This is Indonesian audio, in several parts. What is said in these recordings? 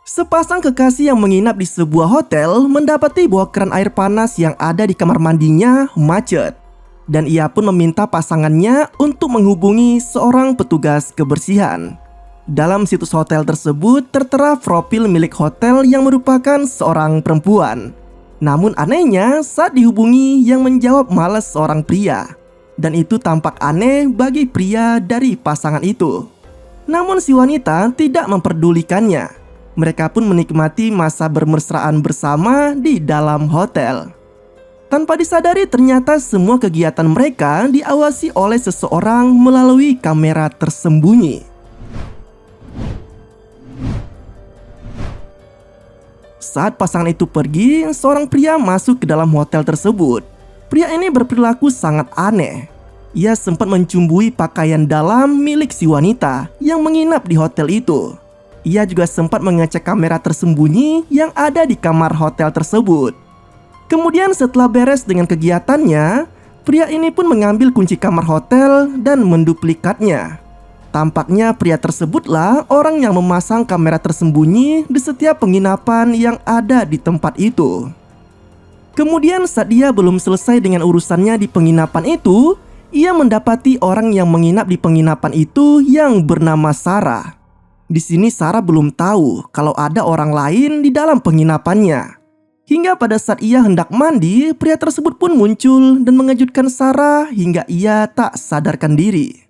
Sepasang kekasih yang menginap di sebuah hotel mendapati bahwa keran air panas yang ada di kamar mandinya macet. Dan ia pun meminta pasangannya untuk menghubungi seorang petugas kebersihan. Dalam situs hotel tersebut tertera profil milik hotel yang merupakan seorang perempuan. Namun anehnya saat dihubungi yang menjawab malah seorang pria. Dan itu tampak aneh bagi pria dari pasangan itu. Namun si wanita tidak memperdulikannya. Mereka pun menikmati masa bermesraan bersama di dalam hotel. Tanpa disadari ternyata semua kegiatan mereka diawasi oleh seseorang melalui kamera tersembunyi. Saat pasangan itu pergi, seorang pria masuk ke dalam hotel tersebut. Pria ini berperilaku sangat aneh. Ia sempat mencumbui pakaian dalam milik si wanita yang menginap di hotel itu. Ia juga sempat mengecek kamera tersembunyi yang ada di kamar hotel tersebut. Kemudian setelah beres dengan kegiatannya, pria ini pun mengambil kunci kamar hotel dan menduplikatnya. Tampaknya pria tersebutlah orang yang memasang kamera tersembunyi di setiap penginapan yang ada di tempat itu. Kemudian saat dia belum selesai dengan urusannya di penginapan itu, ia mendapati orang yang menginap di penginapan itu yang bernama Sarah. Di sini Sarah belum tahu kalau ada orang lain di dalam penginapannya. Hingga pada saat ia hendak mandi, pria tersebut pun muncul dan mengejutkan Sarah hingga ia tak sadarkan diri.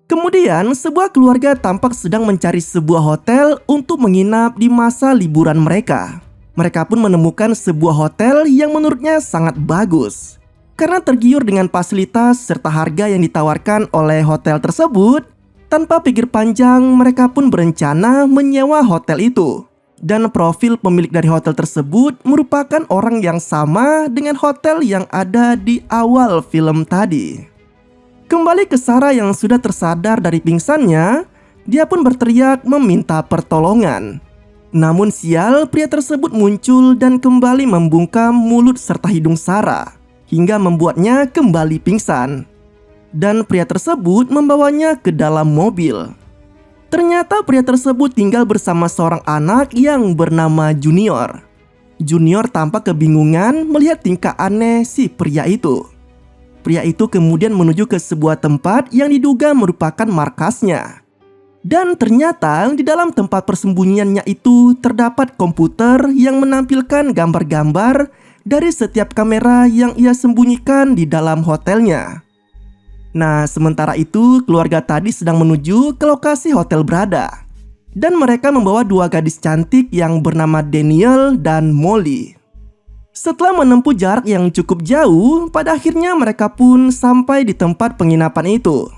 Kemudian, sebuah keluarga tampak sedang mencari sebuah hotel untuk menginap di masa liburan mereka. Mereka pun menemukan sebuah hotel yang menurutnya sangat bagus. Karena tergiur dengan fasilitas serta harga yang ditawarkan oleh hotel tersebut, tanpa pikir panjang, mereka pun berencana menyewa hotel itu. Dan profil pemilik dari hotel tersebut merupakan orang yang sama dengan hotel yang ada di awal film tadi. Kembali ke Sarah yang sudah tersadar dari pingsannya, dia pun berteriak meminta pertolongan. Namun sial, pria tersebut muncul dan kembali membungkam mulut serta hidung Sarah, hingga membuatnya kembali pingsan. Dan pria tersebut membawanya ke dalam mobil. Ternyata pria tersebut tinggal bersama seorang anak yang bernama Junior. Junior tampak kebingungan melihat tingkah aneh si pria itu. Pria itu kemudian menuju ke sebuah tempat yang diduga merupakan markasnya. Dan ternyata di dalam tempat persembunyiannya itu terdapat komputer yang menampilkan gambar-gambar dari setiap kamera yang ia sembunyikan di dalam hotelnya. Nah, sementara itu keluarga tadi sedang menuju ke lokasi hotel berada. Dan mereka membawa dua gadis cantik yang bernama Daniel dan Molly. Setelah menempuh jarak yang cukup jauh, pada akhirnya mereka pun sampai di tempat penginapan itu.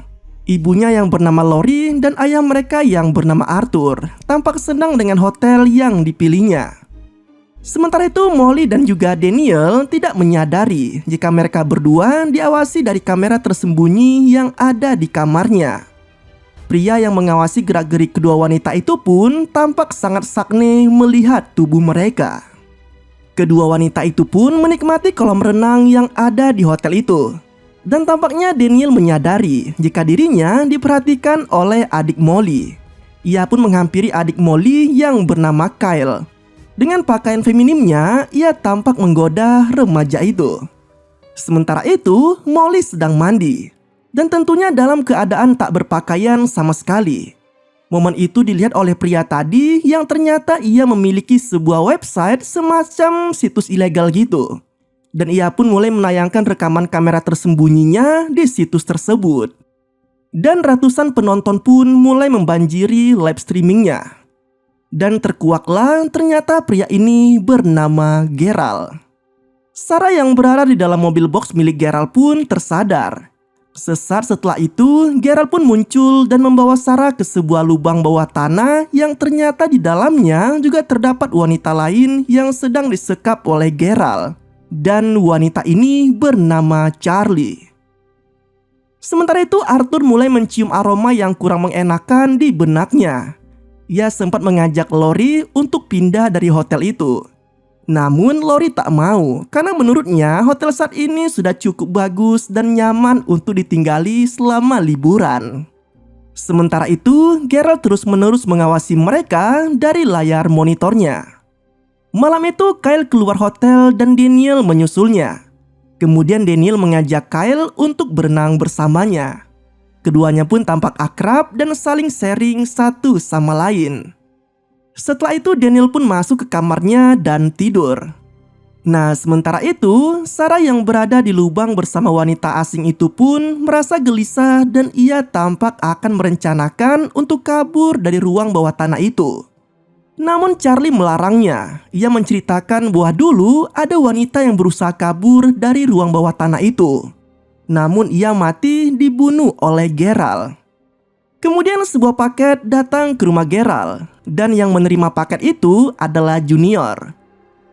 Ibunya yang bernama Lori dan ayah mereka yang bernama Arthur tampak senang dengan hotel yang dipilihnya. Sementara itu Molly dan juga Daniel tidak menyadari jika mereka berdua diawasi dari kamera tersembunyi yang ada di kamarnya. Pria yang mengawasi gerak-gerik kedua wanita itu pun tampak sangat sakne melihat tubuh mereka. Kedua wanita itu pun menikmati kolam renang yang ada di hotel itu. Dan tampaknya Daniel menyadari jika dirinya diperhatikan oleh adik Molly. Ia pun menghampiri adik Molly yang bernama Kyle. Dengan pakaian feminimnya, ia tampak menggoda remaja itu. Sementara itu, Molly sedang mandi. Dan tentunya dalam keadaan tak berpakaian sama sekali. Momen itu dilihat oleh pria tadi yang ternyata ia memiliki sebuah website semacam situs ilegal gitu. Dan ia pun mulai menayangkan rekaman kamera tersembunyinya di situs tersebut. Dan ratusan penonton pun mulai membanjiri live streamingnya. Dan terkuaklah ternyata pria ini bernama Gerald. Sarah yang berada di dalam mobil box milik Gerald pun tersadar. Sesaat setelah itu, Gerald pun muncul dan membawa Sarah ke sebuah lubang bawah tanah yang ternyata di dalamnya juga terdapat wanita lain yang sedang disekap oleh Gerald. Dan wanita ini bernama Charlie. Sementara itu Arthur mulai mencium aroma yang kurang mengenakan di benaknya. Ia sempat mengajak Lori untuk pindah dari hotel itu. Namun Lori tak mau karena menurutnya hotel saat ini sudah cukup bagus dan nyaman untuk ditinggali selama liburan. Sementara itu, Geralt terus-menerus mengawasi mereka dari layar monitornya. Malam itu, Kyle keluar hotel dan Daniel menyusulnya. Kemudian Daniel mengajak Kyle untuk berenang bersamanya. Keduanya pun tampak akrab dan saling sharing satu sama lain. Setelah itu Daniel pun masuk ke kamarnya dan tidur. Nah, sementara itu, Sarah yang berada di lubang bersama wanita asing itu pun merasa gelisah dan ia tampak akan merencanakan untuk kabur dari ruang bawah tanah itu. Namun Charlie melarangnya. Ia menceritakan bahwa dulu ada wanita yang berusaha kabur dari ruang bawah tanah itu. Namun ia mati dibunuh oleh Geralt. Kemudian sebuah paket datang ke rumah Geralt, dan yang menerima paket itu adalah Junior.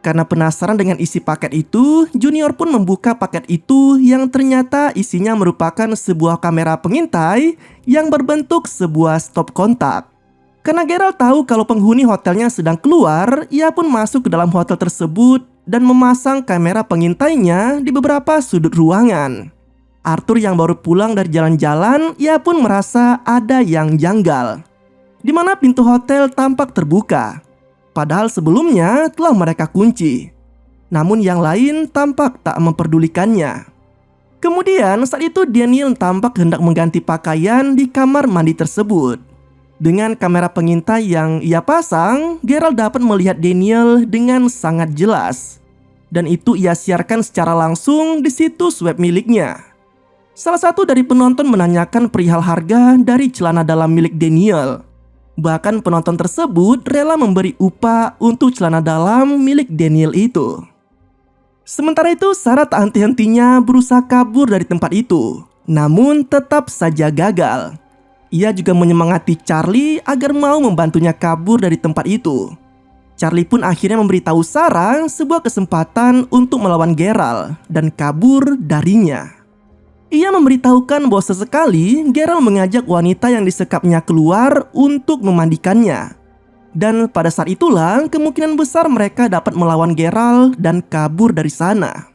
Karena penasaran dengan isi paket itu, Junior pun membuka paket itu yang ternyata isinya merupakan sebuah kamera pengintai yang berbentuk sebuah stop kontak. Karena Geralt tahu kalau penghuni hotelnya sedang keluar, ia pun masuk ke dalam hotel tersebut dan memasang kamera pengintainya di beberapa sudut ruangan. Arthur yang baru pulang dari jalan-jalan, ia pun merasa ada yang janggal, di mana pintu hotel tampak terbuka. Padahal sebelumnya telah mereka kunci. Namun yang lain tampak tak memperdulikannya. Kemudian saat itu Daniel tampak hendak mengganti pakaian di kamar mandi tersebut. Dengan kamera pengintai yang ia pasang, Geralt dapat melihat Daniel dengan sangat jelas. Dan itu ia siarkan secara langsung di situs web miliknya. Salah satu dari penonton menanyakan perihal harga dari celana dalam milik Daniel. Bahkan penonton tersebut rela memberi upah untuk celana dalam milik Daniel itu. Sementara itu Sarah tak henti-hentinya berusaha kabur dari tempat itu. Namun tetap saja gagal. Ia juga menyemangati Charlie agar mau membantunya kabur dari tempat itu. Charlie pun akhirnya memberitahu Sarah sebuah kesempatan untuk melawan Geralt dan kabur darinya. Ia memberitahukan bahwa sesekali Geralt mengajak wanita yang disekapnya keluar untuk memandikannya. Dan pada saat itulah kemungkinan besar mereka dapat melawan Geralt dan kabur dari sana.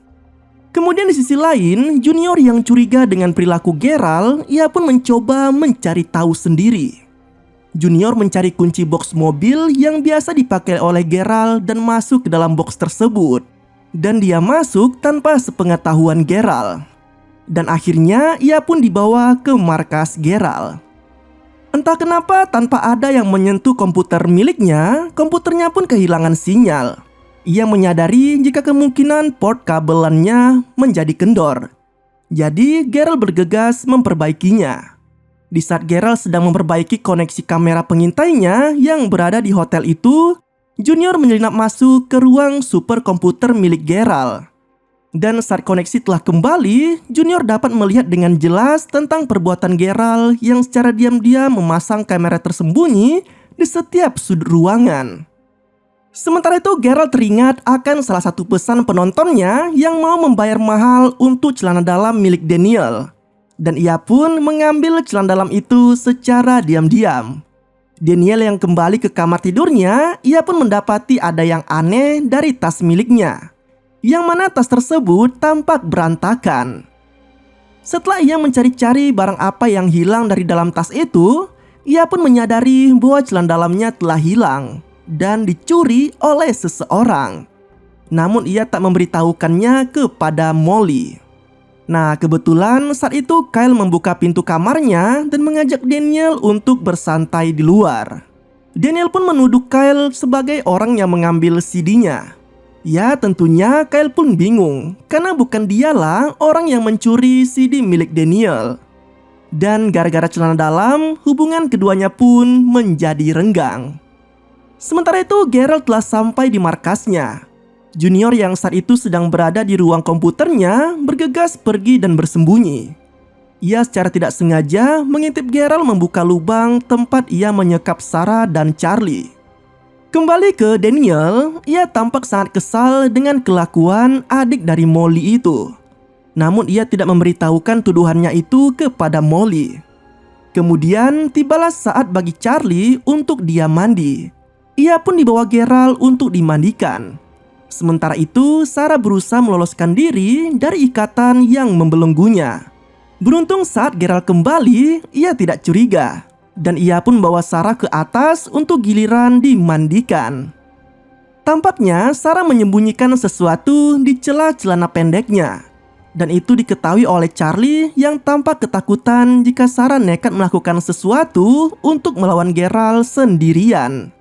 Kemudian di sisi lain, Junior yang curiga dengan perilaku Geralt, ia pun mencoba mencari tahu sendiri. Junior mencari kunci box mobil yang biasa dipakai oleh Geralt dan masuk ke dalam box tersebut. Dan dia masuk tanpa sepengetahuan Geralt. Dan akhirnya ia pun dibawa ke markas Geralt. Entah kenapa tanpa ada yang menyentuh komputer miliknya, komputernya pun kehilangan sinyal. Ia menyadari jika kemungkinan port kabelannya menjadi kendor. Jadi Geralt bergegas memperbaikinya. Di saat Geralt sedang memperbaiki koneksi kamera pengintainya yang berada di hotel itu, Junior menyelinap masuk ke ruang superkomputer milik Geralt. Dan saat koneksi telah kembali, Junior dapat melihat dengan jelas tentang perbuatan Geralt yang secara diam-diam memasang kamera tersembunyi di setiap sudut ruangan. Sementara itu Geralt teringat akan salah satu pesan penontonnya yang mau membayar mahal untuk celana dalam milik Daniel. Dan ia pun mengambil celana dalam itu secara diam-diam. Daniel yang kembali ke kamar tidurnya, ia pun mendapati ada yang aneh dari tas miliknya. Yang mana tas tersebut tampak berantakan. Setelah ia mencari-cari barang apa yang hilang dari dalam tas itu, ia pun menyadari bahwa celana dalamnya telah hilang dan dicuri oleh seseorang. Namun ia tak memberitahukannya kepada Molly. Nah, kebetulan saat itu Kyle membuka pintu kamarnya dan mengajak Daniel untuk bersantai di luar. Daniel pun menuduh Kyle sebagai orang yang mengambil CD-nya. Ya tentunya Kyle pun bingung karena bukan dialah orang yang mencuri CD milik Daniel. Dan gara-gara celana dalam, hubungan keduanya pun menjadi renggang. Sementara itu Geralt telah sampai di markasnya. Junior yang saat itu sedang berada di ruang komputernya bergegas pergi dan bersembunyi. Ia secara tidak sengaja mengintip Geralt membuka lubang tempat ia menyekap Sarah dan Charlie. Kembali ke Daniel, ia tampak sangat kesal dengan kelakuan adik dari Molly itu. Namun ia tidak memberitahukan tuduhannya itu kepada Molly. Kemudian tibalah saat bagi Charlie untuk dia mandi. Ia pun dibawa Geralt untuk dimandikan. Sementara itu Sarah berusaha meloloskan diri dari ikatan yang membelenggunya. Beruntung saat Geralt kembali, ia tidak curiga. Dan ia pun bawa Sarah ke atas untuk giliran dimandikan. Tampaknya Sarah menyembunyikan sesuatu di celah celana pendeknya. Dan itu diketahui oleh Charlie yang tampak ketakutan jika Sarah nekat melakukan sesuatu untuk melawan Geralt sendirian.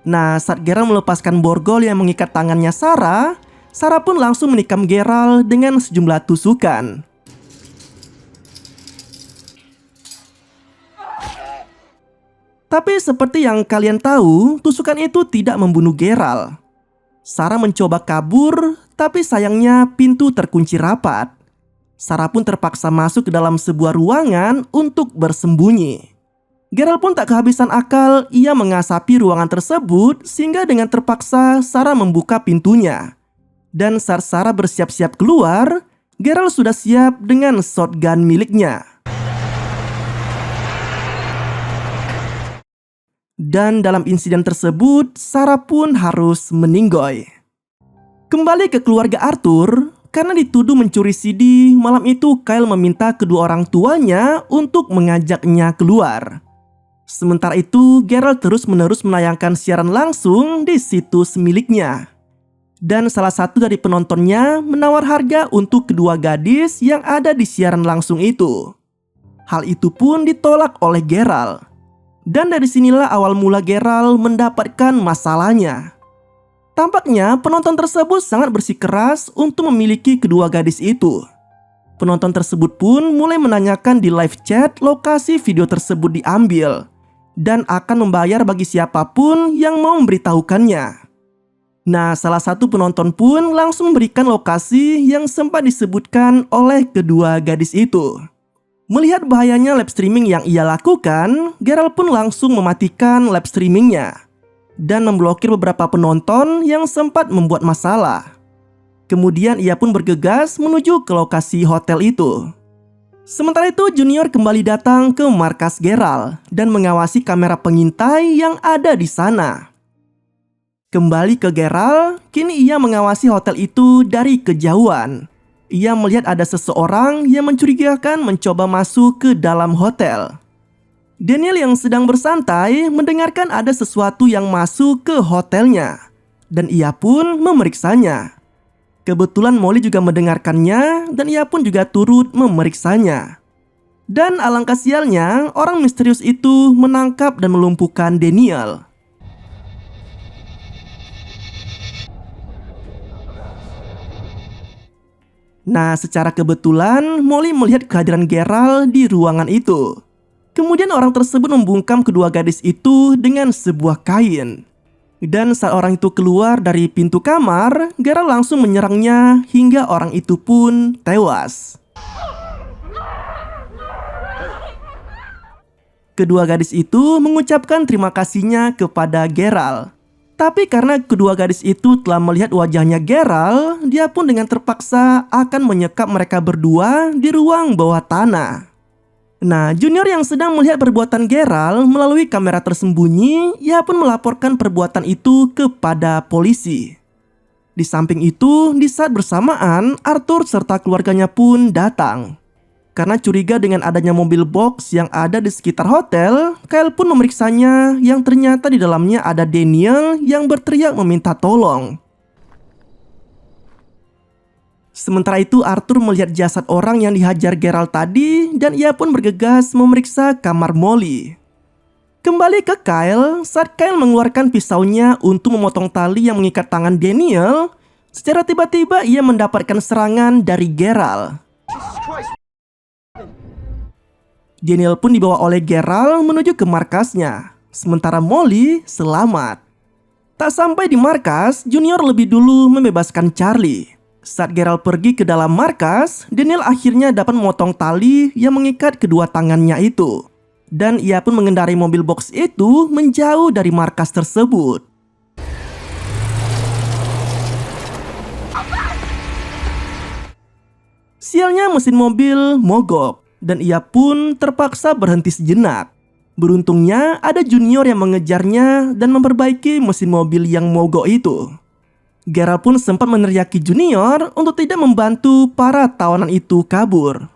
Nah, saat Geralt melepaskan borgol yang mengikat tangannya Sarah, Sarah pun langsung menikam Geralt dengan sejumlah tusukan. Tapi seperti yang kalian tahu, tusukan itu tidak membunuh Geralt. Sarah mencoba kabur, tapi sayangnya pintu terkunci rapat. Sarah pun terpaksa masuk ke dalam sebuah ruangan untuk bersembunyi. Geralt pun tak kehabisan akal, ia mengasapi ruangan tersebut sehingga dengan terpaksa Sarah membuka pintunya. Dan saat Sarah bersiap-siap keluar, Geralt sudah siap dengan shotgun miliknya. Dan dalam insiden tersebut, Sarah pun harus meninggoy. Kembali ke keluarga Arthur, karena dituduh mencuri CD, malam itu Kyle meminta kedua orang tuanya untuk mengajaknya keluar. Sementara itu, Geralt terus-menerus menayangkan siaran langsung di situs miliknya. Dan salah satu dari penontonnya menawar harga untuk kedua gadis yang ada di siaran langsung itu. Hal itu pun ditolak oleh Geralt. Dan dari sinilah awal mula Geralt mendapatkan masalahnya. Tampaknya penonton tersebut sangat bersikeras untuk memiliki kedua gadis itu. Penonton tersebut pun mulai menanyakan di live chat lokasi video tersebut diambil dan akan membayar bagi siapapun yang mau memberitahukannya. Nah, salah satu penonton pun langsung memberikan lokasi yang sempat disebutkan oleh kedua gadis itu. Melihat bahayanya live streaming yang ia lakukan, Geralt pun langsung mematikan live streamingnya dan memblokir beberapa penonton yang sempat membuat masalah. Kemudian ia pun bergegas menuju ke lokasi hotel itu. Sementara itu Junior kembali datang ke markas Geralt dan mengawasi kamera pengintai yang ada di sana. Kembali ke Geralt, kini ia mengawasi hotel itu dari kejauhan. Ia melihat ada seseorang yang mencurigakan mencoba masuk ke dalam hotel. Daniel yang sedang bersantai mendengarkan ada sesuatu yang masuk ke hotelnya. Dan ia pun memeriksanya. Kebetulan Molly juga mendengarkannya dan ia pun juga turut memeriksanya. Dan alangkah sialnya, orang misterius itu menangkap dan melumpuhkan Daniel. Nah, secara kebetulan Molly melihat kehadiran Geralt di ruangan itu. Kemudian orang tersebut membungkam kedua gadis itu dengan sebuah kain. Dan saat orang itu keluar dari pintu kamar, Geralt langsung menyerangnya hingga orang itu pun tewas. Kedua gadis itu mengucapkan terima kasihnya kepada Geralt. Tapi karena kedua gadis itu telah melihat wajahnya Geralt, dia pun dengan terpaksa akan menyekap mereka berdua di ruang bawah tanah. Nah, Junior yang sedang melihat perbuatan Geralt melalui kamera tersembunyi, ia pun melaporkan perbuatan itu kepada polisi. Di samping itu, di saat bersamaan, Arthur serta keluarganya pun datang. Karena curiga dengan adanya mobil box yang ada di sekitar hotel, Kyle pun memeriksanya yang ternyata di dalamnya ada Daniel yang berteriak meminta tolong. Sementara itu Arthur melihat jasad orang yang dihajar Geralt tadi dan ia pun bergegas memeriksa kamar Molly. Kembali ke Kyle, saat Kyle mengeluarkan pisaunya untuk memotong tali yang mengikat tangan Daniel, secara tiba-tiba ia mendapatkan serangan dari Geralt. Daniel pun dibawa oleh Geralt menuju ke markasnya, sementara Molly selamat. Tak sampai di markas, Junior lebih dulu membebaskan Charlie. Saat Geralt pergi ke dalam markas, Daniel akhirnya dapat memotong tali yang mengikat kedua tangannya itu. Dan ia pun mengendarai mobil box itu menjauh dari markas tersebut. Sialnya mesin mobil mogok dan ia pun terpaksa berhenti sejenak. Beruntungnya ada Junior yang mengejarnya dan memperbaiki mesin mobil yang mogok itu. Geralt pun sempat meneriaki Junior untuk tidak membantu para tawanan itu kabur.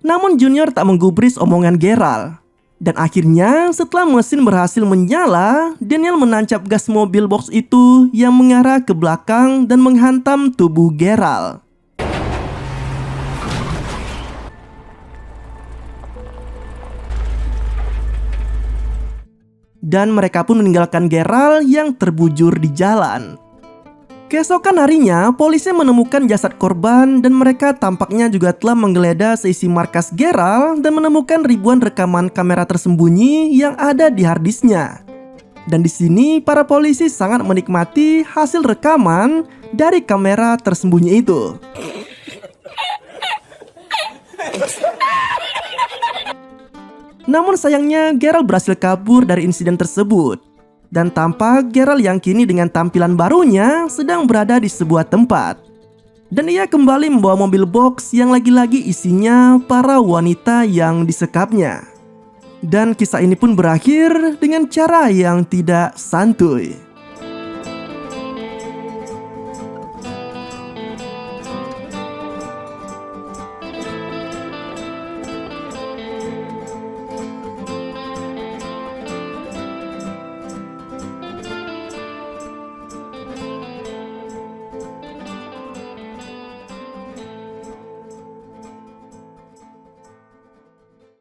Namun Junior tak menggubris omongan Geralt. Dan akhirnya setelah mesin berhasil menyala, Daniel menancap gas mobil box itu yang mengarah ke belakang dan menghantam tubuh Geralt. Dan mereka pun meninggalkan Geralt yang terbujur di jalan. Keesokan harinya, polisi menemukan jasad korban dan mereka tampaknya juga telah menggeledah seisi markas Geralt dan menemukan ribuan rekaman kamera tersembunyi yang ada di harddisknya. Dan di sini para polisi sangat menikmati hasil rekaman dari kamera tersembunyi itu. Namun sayangnya Geralt berhasil kabur dari insiden tersebut. Dan tampak Geralt yang kini dengan tampilan barunya sedang berada di sebuah tempat. Dan ia kembali membawa mobil box yang lagi-lagi isinya para wanita yang disekapnya. Dan kisah ini pun berakhir dengan cara yang tidak santuy.